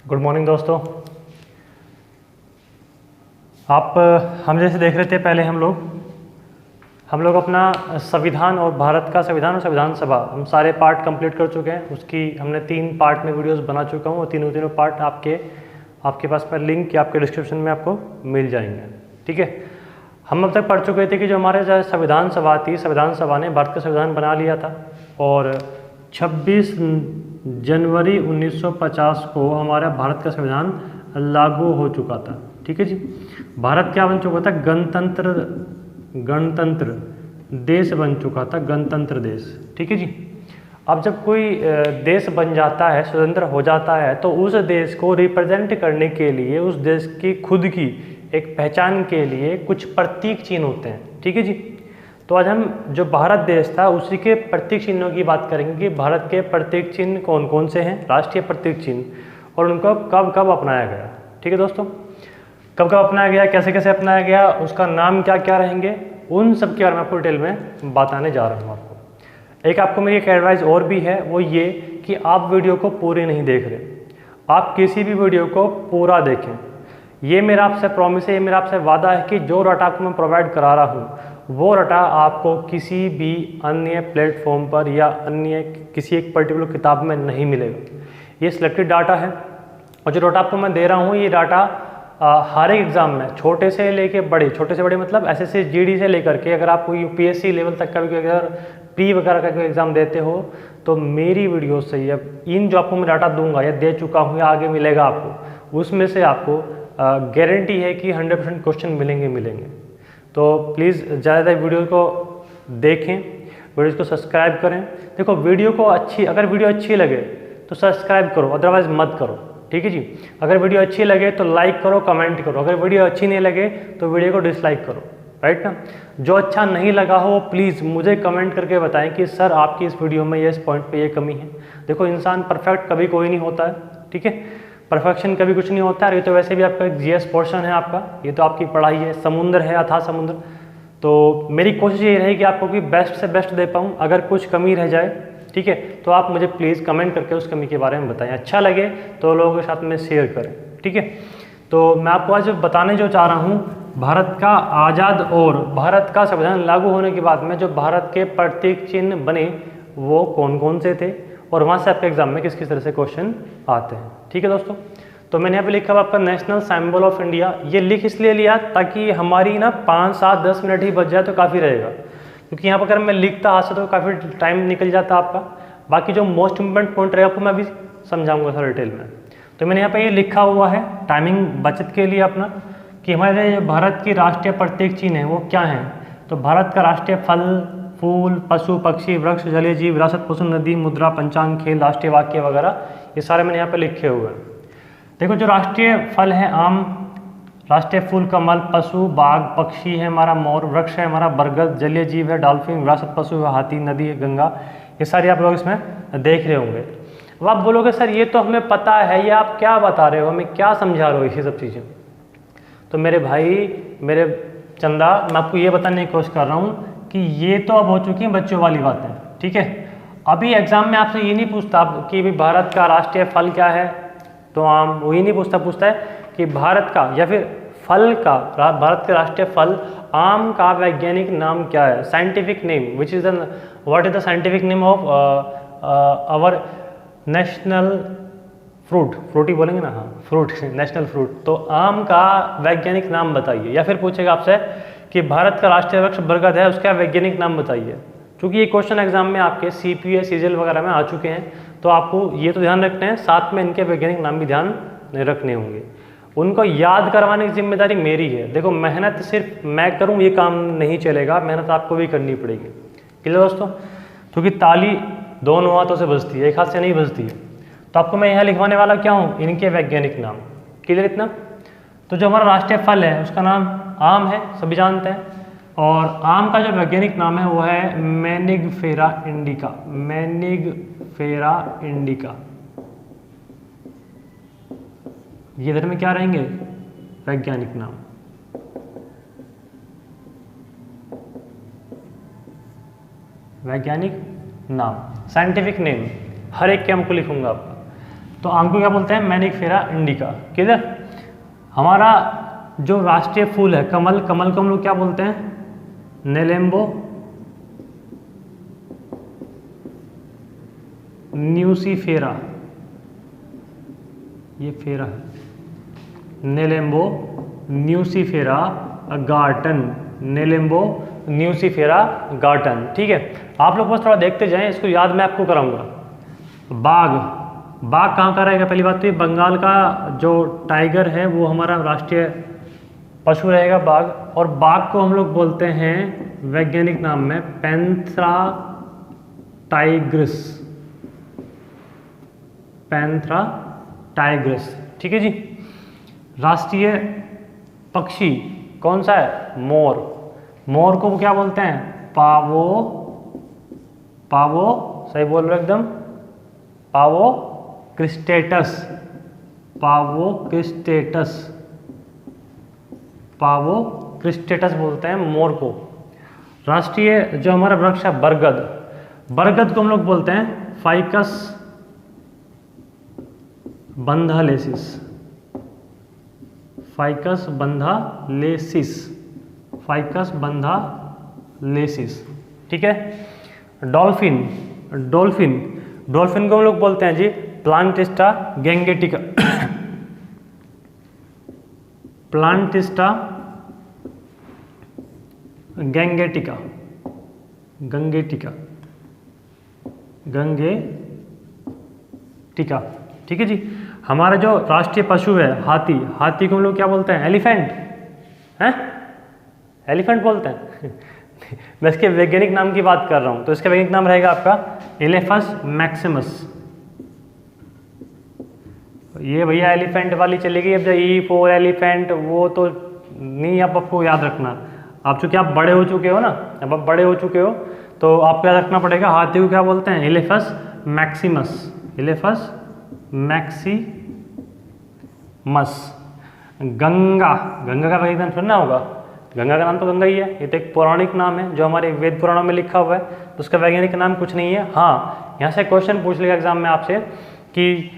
Good morning दोस्तों। हम जैसे देख रहे थे पहले हम लोग अपना संविधान और भारत का संविधान और संविधान सभा हम सारे पार्ट कंप्लीट कर चुके हैं। उसकी हमने 3 पार्ट में वीडियोस बना चुका हूँ और तीनों पार्ट आपके पास पर लिंक या आपके डिस्क्रिप्शन में आपको मिल जाएंगे। ठीक है, हम अब तक पढ़ चुके थे कि जो हमारे जो संविधान सभा थी, संविधान सभा ने भारत का संविधान बना लिया था और 26 जनवरी 1950 को हमारा भारत का संविधान लागू हो चुका था। ठीक है जी, भारत क्या बन चुका था? गणतंत्र देश बन चुका था, गणतंत्र देश। ठीक है जी, अब जब कोई देश बन जाता है, स्वतंत्र हो जाता है, तो उस देश को रिप्रेजेंट करने के लिए, उस देश की खुद की एक पहचान के लिए कुछ प्रतीक चिन्ह होते हैं। ठीक है जी, तो आज हम जो भारत देश था उसी के प्रतीक चिन्हों की बात करेंगे कि भारत के प्रतीक चिन्ह कौन कौन से हैं, राष्ट्रीय प्रतीक चिन्ह, और उनको कब कब अपनाया गया। ठीक है दोस्तों, कब कब अपनाया गया, कैसे कैसे अपनाया गया, उसका नाम क्या क्या रहेंगे, उन सब के बारे में आपको डिटेल में बताने जा रहा हूँ। आपको मेरी एक एडवाइस और भी है, वो ये कि आप वीडियो को पूरी नहीं देख रहे, आप किसी भी वीडियो को पूरा देखें। ये मेरा आपसे प्रॉमिस है, ये मेरा आपसे वादा है कि जो डाटा आपको मैं प्रोवाइड करा रहा हूँ वो डाटा आपको किसी भी अन्य प्लेटफॉर्म पर या अन्य किसी एक पर्टिकुलर किताब में नहीं मिलेगा। ये सिलेक्टेड डाटा है और जो डाटा आपको मैं दे रहा हूँ ये डाटा हर एक एग्ज़ाम में छोटे से लेके बड़े, छोटे से बड़े मतलब एसएससी जीडी से लेकर के अगर आप यूपीएससी लेवल तक का भी अगर प्री वगैरह का कोई एग्ज़ाम देते हो तो मेरी वीडियो से या इन जो आपको मैं डाटा दूंगा या दे चुका हूँ या आगे मिलेगा आपको, उसमें से आपको गारंटी है कि 100% क्वेश्चन मिलेंगे। तो प्लीज़ ज़्यादा वीडियो को देखें, वीडियो को सब्सक्राइब करें। देखो वीडियो को अगर वीडियो अच्छी लगे तो सब्सक्राइब करो, अदरवाइज़ मत करो। ठीक है जी, अगर वीडियो अच्छी लगे तो लाइक करो, कमेंट करो, अगर वीडियो अच्छी नहीं लगे तो वीडियो को डिसलाइक करो। राइट ना, जो अच्छा नहीं लगा हो प्लीज़ मुझे कमेंट करके बताएं कि सर आपकी इस वीडियो में ये इस पॉइंट पे ये कमी है। देखो इंसान परफेक्ट कभी कोई नहीं होता है, ठीक है, परफेक्शन कभी कुछ नहीं होता है। ये तो वैसे भी आपका जीएस पोर्शन है, आपका ये तो आपकी पढ़ाई है, समुद्र है, अथाह समुद्र। तो मेरी कोशिश ये रहेगी कि आपको कि बेस्ट से बेस्ट दे पाऊँ। अगर कुछ कमी रह जाए, ठीक है, तो आप मुझे प्लीज़ कमेंट करके उस कमी के बारे में बताएं। अच्छा लगे तो लोगों के साथ में शेयर करें। ठीक है, तो मैं आपको आज बताने जो चाह रहा हूँ, भारत का आज़ाद और भारत का संविधान लागू होने के बाद में जो भारत के प्रतीक चिन्ह बने वो कौन कौन से थे और वहाँ से आपके एग्जाम में किस किस तरह से क्वेश्चन आते हैं। ठीक है दोस्तों, तो मैंने यहाँ पे लिखा हुआ आपका नेशनल सिंबल ऑफ इंडिया। ये लिख इसलिए लिया ताकि हमारी ना 5, 7, 10 मिनट ही बच जाए तो काफ़ी रहेगा, क्योंकि यहाँ पर अगर मैं लिखता हाथ से तो काफ़ी टाइम निकल जाता आपका। बाकी जो मोस्ट इम्पोर्टेंट पॉइंट रहेगा आपको मैं अभी समझाऊंगा सर डिटेल में। तो मैंने यहाँ पे ये लिखा हुआ है टाइमिंग बचत के लिए अपना कि हमारे भारत की राष्ट्रीय प्रतीक चिन्ह है वो क्या है। तो भारत का राष्ट्रीय फल, फूल, पशु, पक्षी, वृक्ष, जलीय जीव, विरासत, पशु, नदी, मुद्रा, पंचांग, खेल, राष्ट्रीय वाक्य वगैरह ये सारे मैंने यहाँ पे लिखे हुए हैं। देखो जो राष्ट्रीय फल है आम, राष्ट्रीय फूल कमल, पशु बाघ, पक्षी है हमारा मोर, वृक्ष है हमारा बरगद, जलीय जीव है डॉल्फिन, विरासत पशु है हाथी, नदी है गंगा। ये सारे आप लोग इसमें देख रहे होंगे। अब आप बोलोगे सर ये तो हमें पता है, ये आप क्या बता रहे हो, हमें क्या समझा रहे हो ये सब चीज़ें। तो मेरे भाई, मेरे चंदा, मैं आपको ये बताने की कोशिश कर रहा हूँ कि ये तो अब हो चुकी हैं बच्चों वाली बातें। ठीक है, अभी एग्जाम में आपसे ये नहीं पूछता कि भाई भारत का राष्ट्रीय फल क्या है, तो आम, वो ये नहीं पूछता है कि भारत का या फिर फल का, भारत के राष्ट्रीय फल आम का वैज्ञानिक नाम क्या है, scientific name, what is the scientific name of our national fruit ही बोलेंगे ना, हाँ फ्रूट, नेशनल फ्रूट। तो आम का वैज्ञानिक नाम बताइए, या फिर पूछेगा आपसे कि भारत का राष्ट्रीय वृक्ष बरगद है, उसका वैज्ञानिक नाम बताइए। क्योंकि ये क्वेश्चन एग्जाम में आपके सीपीयू, सीजीएल वगैरह में आ चुके हैं, तो आपको ये तो ध्यान रखना है, साथ में इनके वैज्ञानिक नाम भी ध्यान रखने होंगे। उनको याद करवाने की जिम्मेदारी मेरी है। देखो मेहनत सिर्फ मैं करूँ ये काम नहीं चलेगा, मेहनत आपको भी करनी पड़ेगी। क्लियर दोस्तों, क्योंकि ताली दोनों हाथों से बजती है, एक हाथ से नहीं बजती है। तो आपको मैं यहाँ लिखवाने वाला क्या हूँ, इनके वैज्ञानिक नाम। क्लियर इतना। तो जो हमारा राष्ट्रीय फल है उसका नाम आम है, सभी जानते हैं, और आम का जो वैज्ञानिक नाम है वो है मैनिगफेरा इंडिका। मैनिगफेरा इंडिका। ये इधर में क्या रहेंगे, वैज्ञानिक नाम। वैज्ञानिक नाम, साइंटिफिक नेम, हर एक के हमको लिखूंगा आपका। तो आम को क्या बोलते हैं? मैनिफेरा इंडिका। क्लियर? हमारा जो राष्ट्रीय फूल है कमल, कमल को हम लोग क्या बोलते हैं? नेलेम्बो न्यूसीफेरा, ये फेरा है, नेलेम्बो न्यूसीफेरा गार्टन, नेलेम्बो न्यूसीफेरा गार्टन। ठीक है, आप लोग बस थोड़ा देखते जाएं, इसको याद मैं आपको कराऊंगा। बाघ, बाघ कहाँ का रहेगा? पहली बात तो ये बंगाल का जो टाइगर है वो हमारा राष्ट्रीय पशु रहेगा बाघ। और बाघ को हम लोग बोलते हैं वैज्ञानिक नाम में पैंथेरा टाइग्रिस, पैंथेरा टाइग्रिस। ठीक है जी। राष्ट्रीय पक्षी कौन सा है? मोर। मोर को क्या बोलते हैं? पावो, पावो, सही बोल रहे हो एकदम, पावो क्रिस्टेटस, पावो क्रिस्टेटस, पावो क्रिस्टेटस बोलते हैं मोर को। राष्ट्रीय जो हमारा वृक्ष है बरगद, बरगद को हम लोग बोलते हैं फाइकस बंधालेसिस, फाइकस बंधालेसिस, फाइकस बंधालेसिस। ठीक है। डॉल्फिन, डॉल्फिन, डॉल्फिन को हम लोग बोलते हैं जी प्लांटिस्टा गैंगेटिका, प्लांटिस्टा गैंगेटिका, गंगेटिका, गंगेटिका। ठीक है जी। हमारा जो राष्ट्रीय पशु है हाथी, हाथी को हम लोग क्या बोलते हैं? एलिफेंट हैं, एलिफेंट बोलते हैं मैं इसके वैज्ञानिक नाम की बात कर रहा हूं, तो इसका वैज्ञानिक नाम रहेगा आपका एलेफस मैक्सिमस। ये भैया एलिफेंट वाली चलेगी। अब जो ई फॉर एलिफेंट वो तो नहीं, अब आपको याद रखना। आप चूंकि आप बड़े हो चुके हो ना, अब आप बड़े हो चुके हो तो आपको याद रखना पड़ेगा हाथी को क्या बोलते हैं? एलेफस मैक्सिमस, एलेफस मैक्सिमस। गंगा, गंगा का वैज्ञानिक नाम सुनना होगा, गंगा का नाम तो गंगा ही है, ये तो एक पौराणिक नाम है जो हमारे वेद पुराणों में लिखा हुआ है, तो उसका वैज्ञानिक नाम कुछ नहीं है। हाँ, यहाँ से क्वेश्चन पूछ लेगा एग्जाम में आपसे कि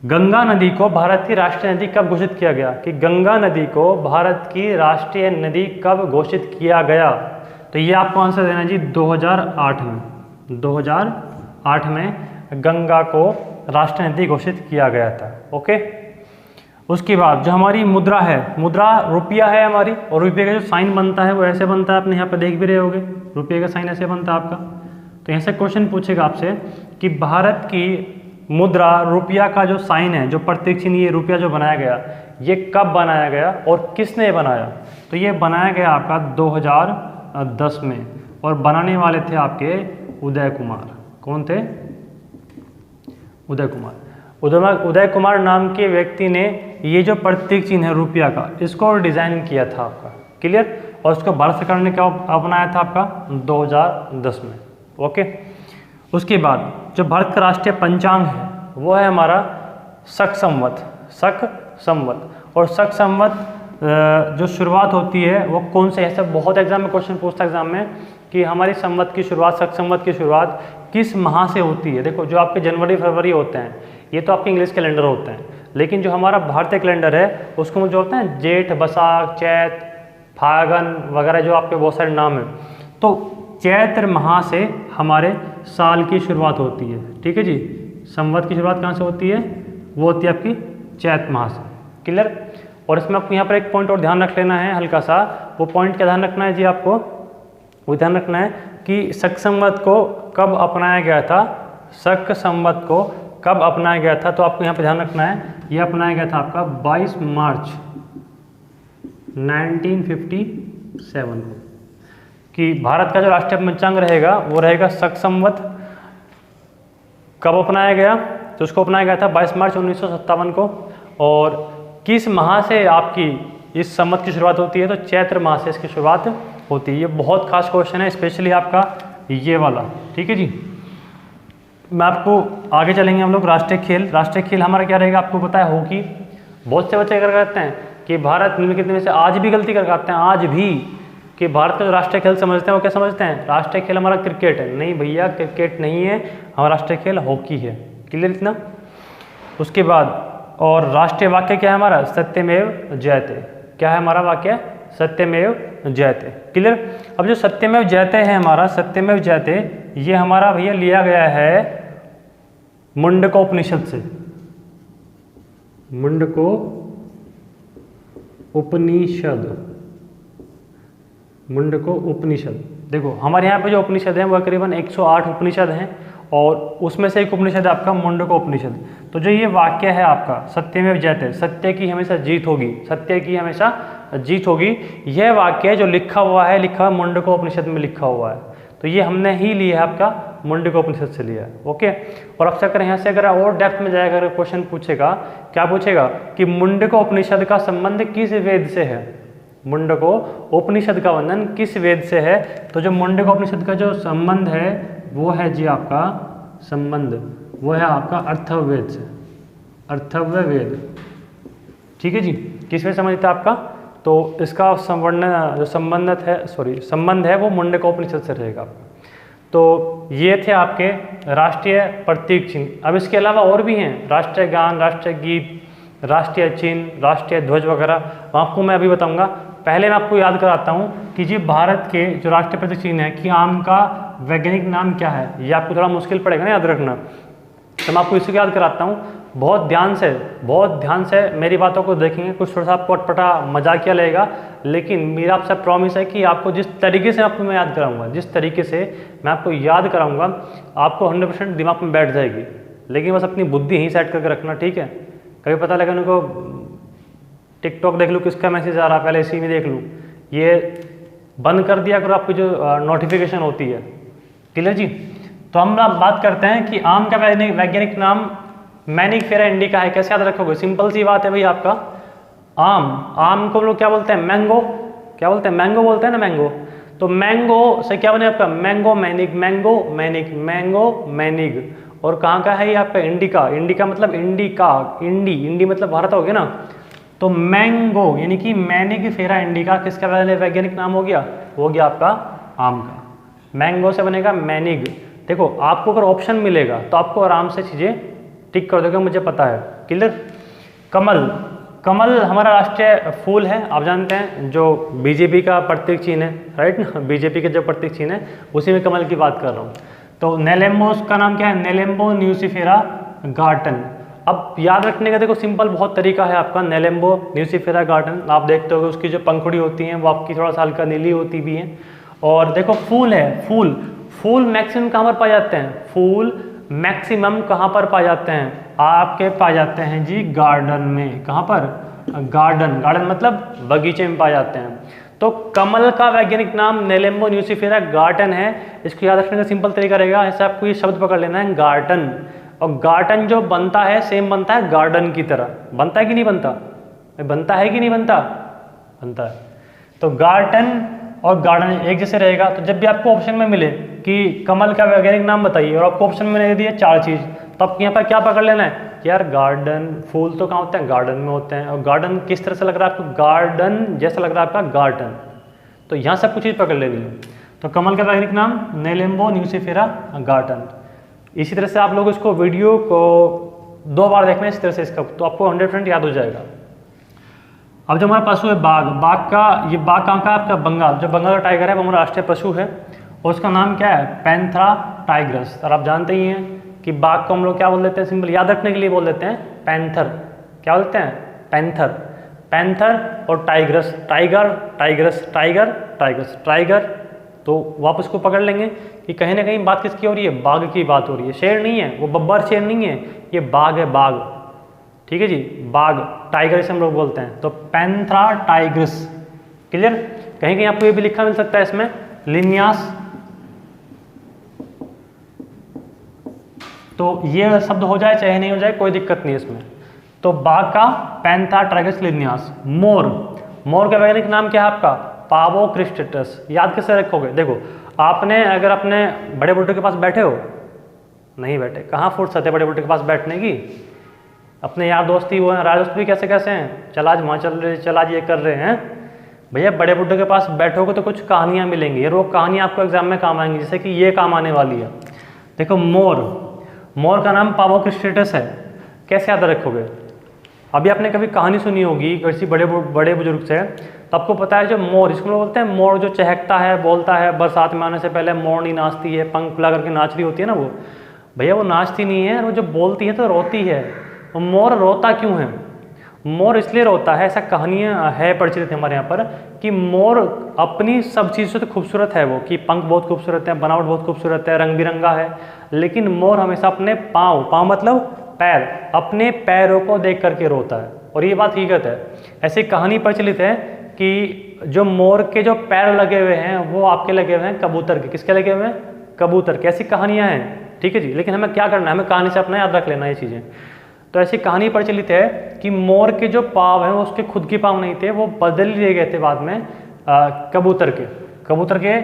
गंगा नदी को भारत की राष्ट्रीय नदी कब घोषित किया गया? कि गंगा नदी को भारत की राष्ट्रीय नदी कब घोषित किया गया? तो ये आपको आंसर देना है जी 2008 में, 2008 में गंगा को राष्ट्रीय नदी घोषित किया गया था। ओके। उसके बाद जो हमारी मुद्रा है, मुद्रा रुपया है हमारी, और रुपये का जो साइन बनता है वो ऐसे बनता है, आपने यहाँ पे देख भी रहे होगे, रुपये का साइन ऐसे बनता है आपका। तो यहाँ से क्वेश्चन पूछेगा आपसे कि भारत की मुद्रा रुपया का जो साइन है, जो प्रतीक चिन्ह ये रुपया जो बनाया गया, ये कब बनाया गया और किसने बनाया? तो ये बनाया गया आपका 2010 में, और बनाने वाले थे आपके उदय कुमार। कौन थे? उदय कुमार। उदय कुमार नाम के व्यक्ति ने ये जो प्रतीक चिन्ह है रुपया का, इसको डिज़ाइन किया था आपका। क्लियर? और इसको भारत सरकार ने क्या अपनाया था आपका 2010 में। ओके। उसके बाद जो भारत का राष्ट्रीय पंचांग है वो है हमारा शक संवत, शक संवत। और शक संवत जो शुरुआत होती है वो कौन से? ऐसा बहुत एग्जाम में क्वेश्चन पूछता है एग्जाम में कि हमारी संवत की शुरुआत, शक संवत की शुरुआत किस माह से होती है? देखो, जो आपके जनवरी फरवरी होते हैं ये तो आपके इंग्लिश कैलेंडर होते हैं, लेकिन जो हमारा भारतीय कैलेंडर है उसको जो होता है जेठ, बैसाख, चैत, फागन वगैरह जो आपके बहुत सारे नाम हैं, तो चैत्र माह से हमारे साल की शुरुआत होती है। ठीक है जी। संवत की शुरुआत कहाँ से होती है? वो होती है आपकी चैत्र माह से। क्लियर? और इसमें आपको यहाँ पर एक पॉइंट और ध्यान रख लेना है हल्का सा। वो पॉइंट क्या ध्यान रखना है जी आपको? वो ध्यान रखना है कि शक संवत को कब अपनाया गया था, शक संवत को कब अपनाया गया था। तो आपको यहाँ पर ध्यान रखना है, ये अपनाया गया था आपका 22 मार्च 1957 को, कि भारत का जो राष्ट्रीय पंचांग रहेगा वो रहेगा शक संवत। कब अपनाया गया? तो उसको अपनाया गया था 22 मार्च 1957 को। और किस माह से आपकी इस संवत की शुरुआत होती है? तो चैत्र माह से इसकी शुरुआत होती है। ये बहुत खास क्वेश्चन है, स्पेशली आपका ये वाला। ठीक है जी। मैं आपको आगे चलेंगे हम लोग राष्ट्रीय खेल। राष्ट्रीय खेल हमारा क्या रहेगा आपको पता है? हॉकी। बहुत से बच्चे क्या करते हैं कि भारत निम्नलिखित में से आज भी गलती करते हैं, आज भी, कि भारत का जो राष्ट्रीय खेल समझते हैं वो क्या समझते हैं? राष्ट्रीय खेल हमारा क्रिकेट है। नहीं भैया, क्रिकेट नहीं है, हमारा राष्ट्रीय खेल हॉकी है। क्लियर इतना? उसके बाद और राष्ट्रीय वाक्य क्या है हमारा, सत्यमेव जयते। क्या है हमारा वाक्य, सत्यमेव जयते। क्लियर। अब जो सत्यमेव जयते है हमारा, सत्यमेव जयते, ये हमारा भैया लिया गया है मुंडको उपनिषद से। मुंडको उपनिषद, मुंडको उपनिषद। देखो हमारे यहाँ पे जो उपनिषद है वो करीबन 108 उपनिषद हैं और उसमें से एक उपनिषद है आपका मुंडको उपनिषद। तो जो ये वाक्य है आपका सत्यमेव जयते, सत्य की हमेशा जीत होगी, सत्य की हमेशा जीत होगी, यह वाक्य जो लिखा हुआ है मुंडको उपनिषद में लिखा हुआ है। तो ये हमने ही लिया है आपका मुंडको उपनिषद से लिया है। ओके। और अब अगर यहाँ से अगर और डेप्थ में जाएगा, अगर क्वेश्चन पूछेगा, क्या पूछेगा कि मुंडको उपनिषद का संबंध किस वेद से है, मुंडको उपनिषद का वर्णन किस वेद से है। तो जो मुंडको उपनिषद का जो संबंध है वो है जी आपका संबंध, वो है आपका अर्थववेद से, अर्थव्य वेद। ठीक है जी। किस वेद समझता आपका, तो इसका संवर्णन जो संबंध है वो मुंडको उपनिषद से रहेगा आपका। तो ये थे आपके राष्ट्रीय प्रतीक चिन्ह। अब इसके अलावा और भी हैं, राष्ट्रीय गान, राष्ट्रीय गीत, राष्ट्रीय चिन्ह, राष्ट्रीय ध्वज वगैरह, आपको मैं अभी बताऊंगा। पहले मैं आपको याद कराता हूँ कि जी भारत के जो राष्ट्रीय प्रतीक चिन्ह है कि आम का वैज्ञानिक नाम क्या है। ये आपको थोड़ा मुश्किल पड़ेगा ना याद रखना, तो मैं आपको इसको याद कराता हूँ। बहुत ध्यान से मेरी बातों को देखेंगे। कुछ थोड़ा सा आपको अटपटा मजाकिया लगेगा, लेकिन मेरा आपसे प्रॉमिस है कि आपको जिस तरीके से आपको मैं याद कराऊंगा, जिस तरीके से मैं आपको याद कराऊंगा, आपको 100% दिमाग में बैठ जाएगी। लेकिन बस अपनी बुद्धि ही सेट करके रखना, ठीक है। कभी पता लगा उनको टिकटॉक देख लूँ, किसका मैसेज आ रहा है, पहले इसी में देख लूँ, ये बंद कर दिया करो आपकी जो नोटिफिकेशन होती है। क्लियर जी। तो हम बात करते हैं कि आम का वैज्ञानिक नाम मैनिफेरा इंडिका है। कैसे याद रखोगे, सिंपल सी बात है भाई, आपका आम को लोग क्या बोलते हैं, मैंगो। क्या बोलते हैं, मैंगो बोलते हैं ना, मैंगो। तो मैंगो से क्या बने आपका, mango manic, mango manic, mango manic. और कहाँ का है ये आपका, इंडिका। इंडिका मतलब इंडिका, इंडी मतलब भारत हो गया ना। तो मैंगो यानी कि मैनिफेरा इंडिका किसका वैज्ञानिक नाम हो गया, हो गया आपका आम का। मैंगो से बनेगा मैनिग। देखो आपको अगर ऑप्शन मिलेगा तो आपको आराम से चीज़ें टिक कर दोगे, मुझे पता है। क्लियर। कमल हमारा राष्ट्रीय फूल है, आप जानते हैं, जो बीजेपी का प्रतीक चिन्ह है, राइट ना। बीजेपी के जो प्रतीक चिन्ह है उसी में कमल की बात कर रहा हूँ। तो नेलेम्बो का नाम क्या है, नेलेम्बो न्यूसिफेरा गार्टन। अब याद रखने का देखो सिंपल बहुत तरीका है आपका, नेलेम्बो न्यूसिफेरा गार्टन। आप देखते हो उसकी जो पंखुड़ी होती हैं वो आपकी थोड़ा सा हल्का नीली होती भी हैं। और देखो फूल है, फूल मैक्सिमम कहाँ पर पाए जाते हैं, फूल मैक्सिमम कहाँ पर पाए जाते हैं, आपके पाए जाते हैं जी गार्डन में। कहाँ पर, गार्डन मतलब बगीचे में पाए जाते हैं। तो कमल का वैज्ञानिक नाम नेलेम्बो न्यूसिफेरा गार्टन है। इसको याद रखने का सिंपल तरीका रहेगा, ऐसे आपको ये शब्द पकड़ लेना है, गार्डन। और गार्डन जो बनता है सेम बनता है गार्डन की तरह। बनता है कि नहीं बनता, बनता है कि नहीं बनता, बनता है। तो गार्डन और गार्डन एक जैसे रहेगा। तो जब भी आपको ऑप्शन में मिले कि कमल का वैज्ञानिक नाम बताइए और आपको ऑप्शन में दे दिए 4 चीज़, तो आपको यहाँ पर क्या पकड़ लेना है कि यार गार्डन, फूल तो कहाँ होते हैं, गार्डन में होते हैं। और गार्डन किस तरह से लग रहा है आपको, गार्डन जैसा लग रहा है आपका गार्डन। तो यहाँ सब कुछ चीज़ पकड़ लेनी है। तो कमल का वैज्ञानिक नाम नेलेम्बो न्यूसिफेरा गार्डन। इसी तरह से आप लोग इसको वीडियो को 2 बार देखना इस तरह से इसका, तो आपको 100% याद हो जाएगा। अब जो हमारा पशु है बाघ, ये बाघ कहाँ का है आपका, बंगाल। जो बंगाल का टाइगर है वो हमारा राष्ट्रीय पशु है और उसका नाम क्या है, पैंथेरा टाइग्रस। और आप जानते ही हैं कि बाघ को हम लोग क्या बोल देते हैं, सिंपल याद रखने के लिए बोल देते हैं पैंथर। क्या बोलते हैं, पैंथर और टाइग्रस, टाइगर। तो वापस को पकड़ लेंगे कि कहीं ना कहीं बात किसकी हो रही है, बाघ की बात हो रही है। शेर नहीं है वो, बब्बर शेर नहीं है, ये बाघ है, बाघ। ठीक है जी, बाघ, टाइगर इसे हम लोग बोलते हैं। तो पैंथेरा टाइग्रस। क्लियर। कहीं कहीं आपको ये भी लिखा मिल सकता है इसमें लिनियास। तो ये शब्द हो जाए चाहे नहीं हो जाए कोई दिक्कत नहीं है इसमें। तो बाघ का पैंथेरा टाइग्रस लिनियास। मोर का वैज्ञानिक नाम क्या है आपका, पावो क्रिस्टेटस। याद कैसे रखोगे, देखो आपने अगर अपने बड़े बुड्ढे के पास बैठे हो, नहीं बैठे, कहाँ फुर्सत है बड़े बुड्ढे के पास बैठने की। अपने यार दोस्त ही वो हैं, राज दोस्त भी कैसे हैं, चल आज वहाँ चल रहे, चल आज ये कर रहे हैं। भैया बड़े बुड्ढे के पास बैठोगे तो कुछ कहानियाँ मिलेंगी, ये रोज कहानियाँ आपको एग्जाम में काम आएंगी, जैसे कि ये काम आने वाली है। देखो मोर का नाम पावो क्रिस्टेटस है। कैसे याद रखोगे? अभी आपने कभी कहानी सुनी होगी किसी बड़े बड़े बुजुर्ग से, तो आपको पता है जो मोर, इसको लोग बोलते हैं मोर, जो चहकता है, बोलता है, बरसात में आने से पहले मोरनी नाचती है, पंख फुला करके नाच रही होती है ना, वो भैया वो नाचती नहीं है, वो जो बोलती है तो रोती है। वो मोर रोता क्यों है? मोर इसलिए रोता है, ऐसा कहानियाँ है प्रचलित है हमारे यहाँ पर, कि मोर अपनी सब चीज़ से तो खूबसूरत है वो, कि पंख बहुत खूबसूरत है, बनावट बहुत खूबसूरत है, रंग बिरंगा है, लेकिन मोर हमेशा अपने पाँव मतलब पैर, अपने पैरों को देख करके रोता है। और ये बात हकीकत है। ऐसी कहानी प्रचलित है कि जो मोर के जो पैर लगे हुए हैं वो आपके लगे हुए हैं कबूतर के। किसके लगे हुए हैं? कबूतर के। ऐसी कहानियाँ हैं, ठीक है जी। लेकिन हमें क्या करना है, हमें कहानी से अपना याद रख लेना ये चीज़ें। तो ऐसी कहानी प्रचलित है कि मोर के जो पाँव हैं वो उसके खुद के पाँव नहीं थे, वो बदल लिए गए थे बाद में कबूतर के। कबूतर के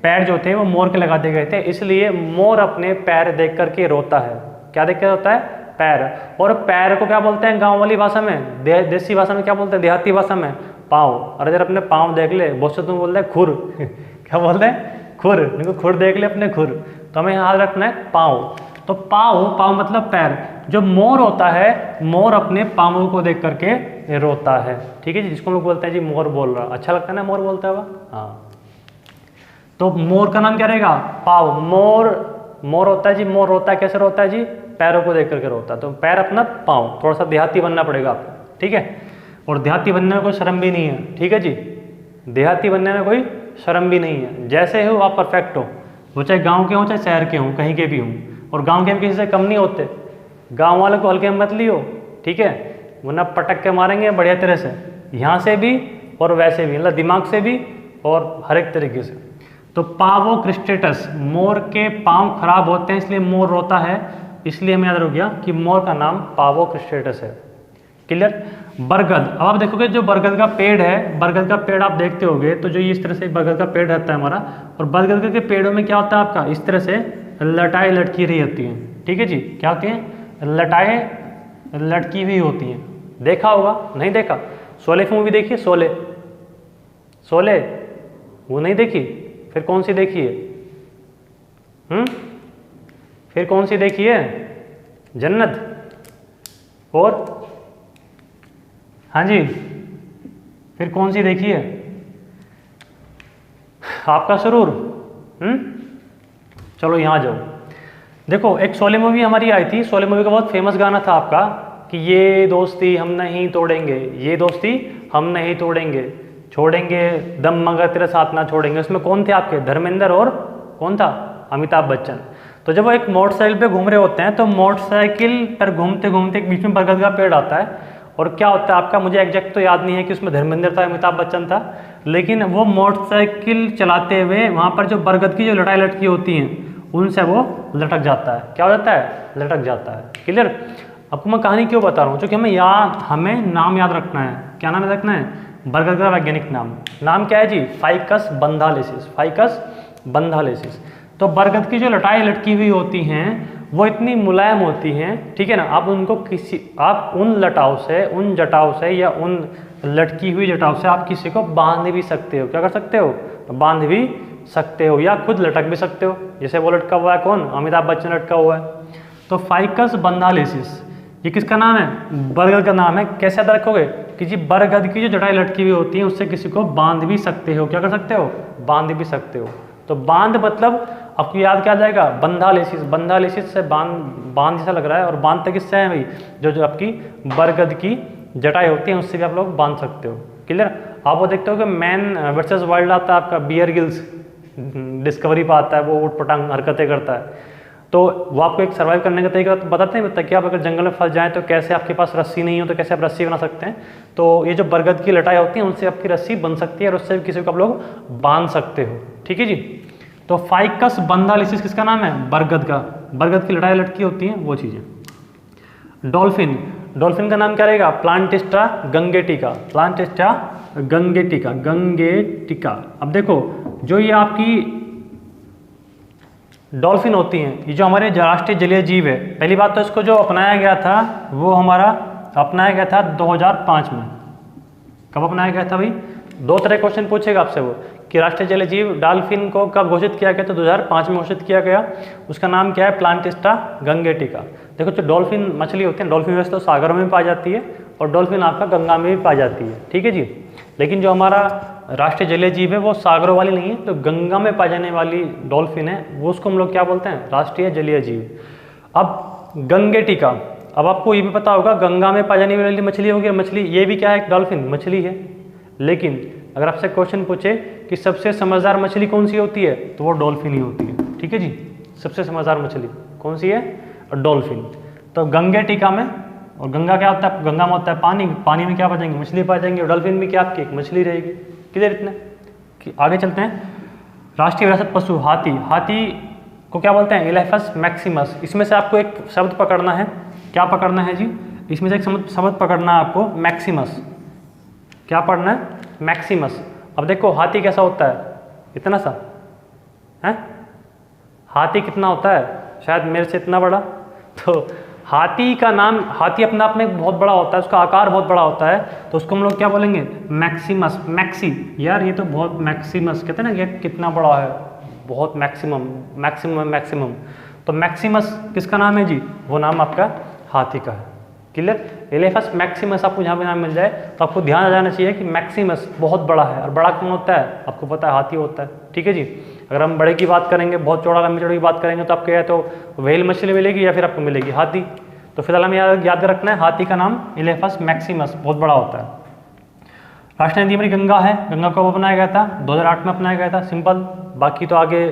पैर जो थे वो मोर के लगा दिए गए थे, इसलिए मोर अपने पैर देख करके रोता है। क्या देख कर रोता है? पैर। और पैर को क्या बोलते हैं गाँव वाली भाषा में, देसी भाषा में क्या बोलते हैं, देहाती भाषा में? पाँव। और अगर अपने पाँव देख ले, बहुत से तुम बोलते हैं खुर क्या बोलते हैं? खुर। देखो खुर देख ले अपने खुर। तो हमें याद रखना है पाँव। तो पाँव मतलब पैर। जो मोर होता है, मोर अपने पाँवों को देख करके रोता है, ठीक है जी। जिसको लोग बोलते हैं जी मोर बोल रहा। अच्छा लगता है ना मोर बोलता हुआ? हाँ। तो मोर का नाम क्या रहेगा? पाँव। मोर होता है जी, मोर रोता है, कैसे रोता है जी? पैरों को देख करके रोता है। तो पैर अपना पाँव। थोड़ा सा देहाती बनना पड़ेगा आपको, ठीक है। और देहाती बनने में कोई शर्म भी नहीं है, ठीक है जी। देहाती बनने में कोई शर्म भी नहीं है। जैसे हो आप परफेक्ट हो, वो चाहे गाँव के हों चाहे शहर के हों, कहीं के भी हों। और गाँव के हम किसी से कम नहीं होते। गाँव वालों को हल्के में मत लियो, ठीक है, वरना पटक के मारेंगे बढ़िया तरह से, यहाँ से भी और वैसे भी, मतलब दिमाग से भी और हर एक तरीके से। तो पावो क्रिस्टेटस, मोर के पाँव खराब होते हैं इसलिए मोर रोता है, इसलिए हमें याद रख गया कि मोर का नाम पावो क्रिस्टेटस है। क्लियर? बरगद। अब आप देखोगे जो बरगद का पेड़ है, बरगद का पेड़ आप देखते होगे तो जो इस तरह से बरगद का पेड़ रहता है हमारा, और बरगद के पेड़ों में क्या होता है आपका, इस तरह से लटाई लटकी रही होती है, ठीक है जी। क्या होती है? लटाएं लटकी हुई होती हैं। देखा होगा, नहीं देखा? शोले की मूवी देखिए, शोले। शोले वो नहीं देखी? फिर कौन सी देखी है? फिर कौन सी देखी है? जन्नत। और हाँ जी, फिर कौन सी देखी है? आपका सुरूर। चलो यहाँ जाओ। देखो एक शोले मूवी हमारी आई थी, शोले मूवी का बहुत फेमस गाना था आपका कि ये दोस्ती हम नहीं तोड़ेंगे, ये दोस्ती हम नहीं तोड़ेंगे, छोड़ेंगे दम मगर तेरा साथ ना छोड़ेंगे। उसमें कौन थे आपके? धर्मेंद्र और कौन था? अमिताभ बच्चन। तो जब वो एक मोटरसाइकिल पे घूम रहे होते हैं तो मोटरसाइकिल पर घूमते घूमते एक बीच में बरगद का पेड़ आता है, और क्या होता है आपका, मुझे एग्जैक्ट तो याद नहीं है कि उसमें धर्मेंद्र था अमिताभ बच्चन था, लेकिन वो मोटरसाइकिल चलाते हुए वहाँ पर जो बरगद की जो लटाई लटकी होती हैं उनसे वो लटक जाता है। क्या हो जाता है? लटक जाता है। क्लियर? आपको मैं कहानी क्यों बता रहा हूँ? क्योंकि हमें नाम याद रखना है। क्या नाम याद रखना है? बरगद का वैज्ञानिक नाम क्या है जी? फाइकस बंधालेसिस। फाइकस बंधालेसिस। तो बरगद की जो लटाई लटकी हुई होती हैं वो इतनी मुलायम होती हैं, ठीक है ना, आप उनको आप उन लटाओं से, उन जटाओं से या उन लटकी हुई जटाओं से आप किसी को बांध भी सकते हो। क्या कर सकते हो? बांध भी सकते हो, या खुद लटक भी सकते हो। जैसे वो लटका हुआ है, कौन? अमिताभ बच्चन लटका हुआ है। तो फाइकस बंधालेसिस ये किसका नाम है? बरगद का नाम है। कैसे याद रखोगे? कि जी बरगद की जो जटाई लटकी हुई होती है उससे किसी को बांध भी सकते हो। क्या कर सकते हो? बांध भी सकते हो। तो बांध मतलब आपको याद क्या आ जाएगा? बंधालेसिस। बंधालेसिस से बांध जैसा लग रहा है, और बांधते किससे है भाई? जो आपकी बरगद की जटाई होती है उससे भी आप लोग बांध सकते हो। क्लियर? आप वो देखते हो कि मैन वर्सेस वाइल्ड आता है आपका, बियर गिल्स डिस्कवरी पर आता है, वो उठ पटांग हरकतें करता है। तो वो आपको एक सर्वाइव करने का तरीका बताते हैं कि आप अगर जंगल में फंस जाएं तो कैसे, आपके पास रस्सी नहीं हो तो कैसे आप रस्सी बना सकते हैं। तो ये जो बरगद की लटाई होती है उनसे आपकी रस्सी बन सकती है, और उससे किसी को आप लोग बांध सकते हो, ठीक है जी। तो फाइकस बंधालेसिस किसका नाम है? बरगद का। बरगद की लटाई लटकी होती हैं वो चीज़ें। डॉल्फिन। डॉल्फिन का नाम क्या रहेगा? प्लांटिस्ट्रा गंगेटिका। प्लांटिस्ट्रा गंगेटिका। गंगेटिका। अब देखो जो ये आपकी डॉल्फिन होती हैं, ये जो हमारे राष्ट्रीय जलीय जीव है, पहली बात तो इसको जो अपनाया गया था वो हमारा अपनाया गया था 2005 में। कब अपनाया गया था भाई? दो तरह क्वेश्चन पूछेगा आपसे वो कि राष्ट्रीय जलीय जीव डॉल्फिन को कब घोषित किया गया? तो 2005 में घोषित किया गया। उसका नाम क्या है? प्लांटिस्ट्रा गंगेटिका। देखो जो डॉल्फिन मछली होती है, डॉल्फिन वैसे तो सागरों में पाई जाती है और डॉल्फिन आपका गंगा में भी पाई जाती है, ठीक है जी। लेकिन जो हमारा राष्ट्रीय जलीय जीव है वो सागरों वाली नहीं है, तो गंगा में पाई जाने वाली डॉल्फिन है वो उसको हम लोग क्या बोलते हैं, राष्ट्रीय जलीय जीव। अब गंगेटिका, अब आपको ये भी पता होगा गंगा में पाई जाने वाली मछली होगी, मछली ये भी क्या है, एक डॉल्फिन मछली है। लेकिन अगर आपसे क्वेश्चन पूछे कि सबसे समझदार मछली कौन सी होती है, तो वो डॉल्फिन ही होती है, ठीक है जी। सबसे समझदार मछली कौन सी है, डॉल्फिन। तो गंगेटिका में, और गंगा क्या होता है, गंगा में होता है पानी, पानी में क्या पाएंगे, मछली पाई जाएंगे, और डॉल्फिन भी क्या आपकी एक मछली रहेगी। क्लियर इतने कि आगे चलते हैं। राष्ट्रीय विरासत पशु हाथी, हाथी को क्या बोलते हैं, इलेफस मैक्सिमस। इसमें से आपको एक शब्द पकड़ना है, क्या पकड़ना है जी, इसमें से एक शब्द पकड़ना है आपको, मैक्सिमस। क्या पढ़ना है, मैक्सिमस। अब देखो हाथी कैसा होता है, इतना सा है, हाथी कितना होता है, शायद मेरे से इतना बड़ा। तो हाथी का नाम, हाथी अपने आप में बहुत बड़ा होता है, उसका आकार बहुत बड़ा होता है, तो उसको हम लोग क्या बोलेंगे, मैक्सिमस। मैक्सी, यार ये तो बहुत मैक्सिमस कहते हैं ना, ये कितना बड़ा है, बहुत मैक्सिमम, मैक्सिमम मैक्सिमम। तो मैक्सिमस किसका नाम है जी, वो नाम आपका हाथी का है। क्लियर, एलेफस मैक्सिमस आपको जहाँ भी नाम मिल जाए तो आपको ध्यान आ जाना चाहिए कि मैक्सिमस बहुत बड़ा है, और बड़ा कौन होता है, आपको पता है हाथी होता है, ठीक है जी। अगर हम बड़े की बात करेंगे, बहुत चौड़ा लंबे चौड़े की बात करेंगे, तो आपको या तो व्हेल मछली मिलेगी या फिर आपको मिलेगी हाथी। तो फिलहाल हमें याद रखना है हाथी का नाम इलेफस मैक्सिमस, बहुत बड़ा होता है। राष्ट्रीय नदी हमारी गंगा है, गंगा को अपनाया गया था 2008 में अपनाया गया था, सिंपल, बाकी तो आगे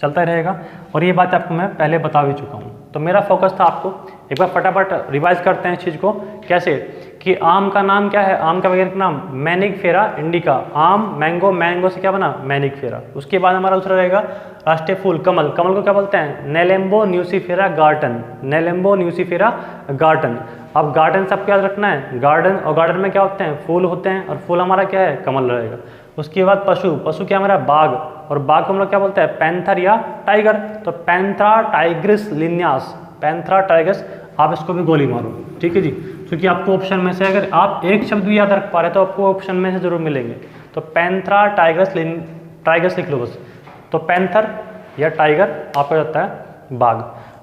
चलता ही रहेगा, और ये बात आपको मैं पहले बता भी चुका हूँ। तो मेरा फोकस था, आपको एक बार फटाफट रिवाइज करते हैं इस चीज़ को, कैसे कि आम का नाम क्या है, आम का वैज्ञानिक नाम मैनिगफेरा इंडिका। आम, मैंगो, मैंगो से क्या बना, मैनिगफेरा। उसके बाद हमारा दूसरा रहेगा राष्ट्रीय फूल कमल, कमल को क्या बोलते हैं, नेलेम्बो न्यूसीफेरा गार्टन, नेलेम्बो न्यूसीफेरा गार्टन। अब गार्डन सबको याद रखना है, गार्डन, और गार्डन में क्या होते हैं, फूल होते हैं, और फूल हमारा क्या है, कमल रहेगा। उसके बाद पशु, पशु क्या हमारा बाघ, और बाघ को हम लोग क्या बोलते हैं, पैंथर या टाइगर। तो पैंथरा टाइग्रिस लिन्यास, पैंथरा टाइग्रिस, आप इसको भी गोली मारो, ठीक है जी। क्योंकि आपको ऑप्शन में से अगर आप एक शब्द भी याद रख पा रहे तो आपको ऑप्शन में से जरूर मिलेंगे। तो पैंथरा टाइग्रिस टाइग्रिस लिख लो बस। तो पैंथर या टाइगर आपका जाता है बाघ।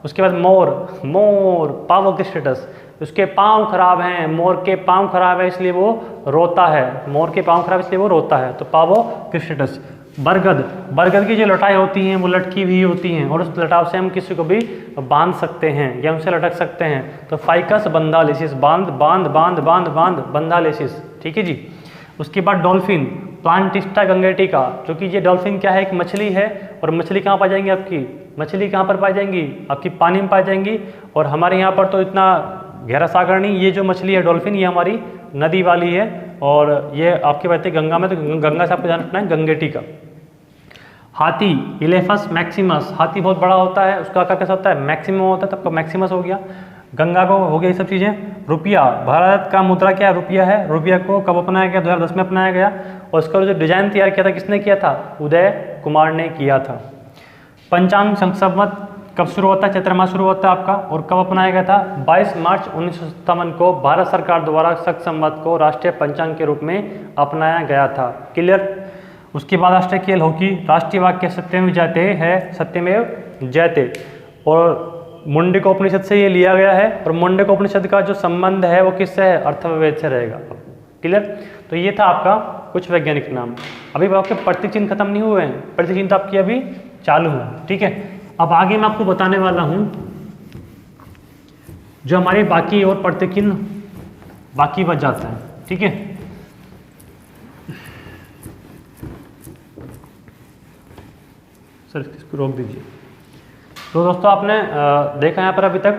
उसके बाद मोर, मोर पावोक्रिस्टेटस, उसके पाँव खराब हैं, मोर के पाँव खराब है इसलिए वो रोता है, मोर के पाँव खराब इसलिए वो रोता है, तो पावोक्रिस्टेटस। बरगद, बरगद की जो लटाएं होती हैं वो लटकी हुई होती हैं, और उस लटाव से हम किसी को भी बांध सकते हैं या उनसे लटक सकते हैं। तो फाइकस बंधालेसिस, बांध बांध बांध बांध बांध बंधालेसिस, ठीक है जी। उसके बाद डॉल्फिन, प्लांटिस्टा गंगेटिका, क्योंकि ये डॉल्फिन क्या है, एक मछली है, और मछली कहाँ पाई जाएंगी आपकी, मछली कहाँ पर पाई जाएंगी, आपकी पानी में पाई जाएंगी। और हमारे यहाँ पर तो इतना गहरा सागर नहीं, ये जो मछली है डॉल्फिन, ये हमारी नदी वाली है, और ये आपके बहते गंगा में, तो गंगा से आपको ध्यान रखना है, गंगेटिका। हाथी, इलेफस मैक्सिमस, हाथी बहुत बड़ा होता है, उसका आकार कैसा होता है, मैक्सिमम होता है, तब तो मैक्सिमस हो गया। गंगा को हो गया ये सब चीज़ें। रुपया, भारत का मुद्रा क्या है, रुपया है। रुपया को कब अपनाया गया, 2010 में अपनाया गया, और उसका जो डिजाइन तैयार किया था किसने किया था, उदय कुमार ने किया था। पंचांग संवत कब शुरू होता है, चैत्र मास शुरू होता है आपका, और कब अपनाया गया था, 22 मार्च 1957 को भारत सरकार द्वारा शक संवत को राष्ट्रीय पंचांग के रूप में अपनाया गया था। क्लियर। उसके बाद राष्ट्रीय खेल हॉकी, राष्ट्रीय वाक्य सत्यमेव जयते है, सत्यमेव जयते, और मुंडक उपनिषद से ये लिया गया है, और मुंडक उपनिषद का जो संबंध है वो किससे है, अर्थवैवेद से रहेगा। क्लियर। तो ये था आपका कुछ वैज्ञानिक नाम। अभी आपके प्रतिचिन्ह खत्म नहीं हुए हैं, प्रतिचिन्ह तो आपकी अभी चालू है, ठीक है। अब आगे मैं आपको बताने वाला हूँ जो हमारे बाकी और प्रतिचिन्ह बाकी बच जाता है, ठीक है। सर इसको रोक दीजिए। तो दोस्तों आपने देखा यहाँ पर अभी तक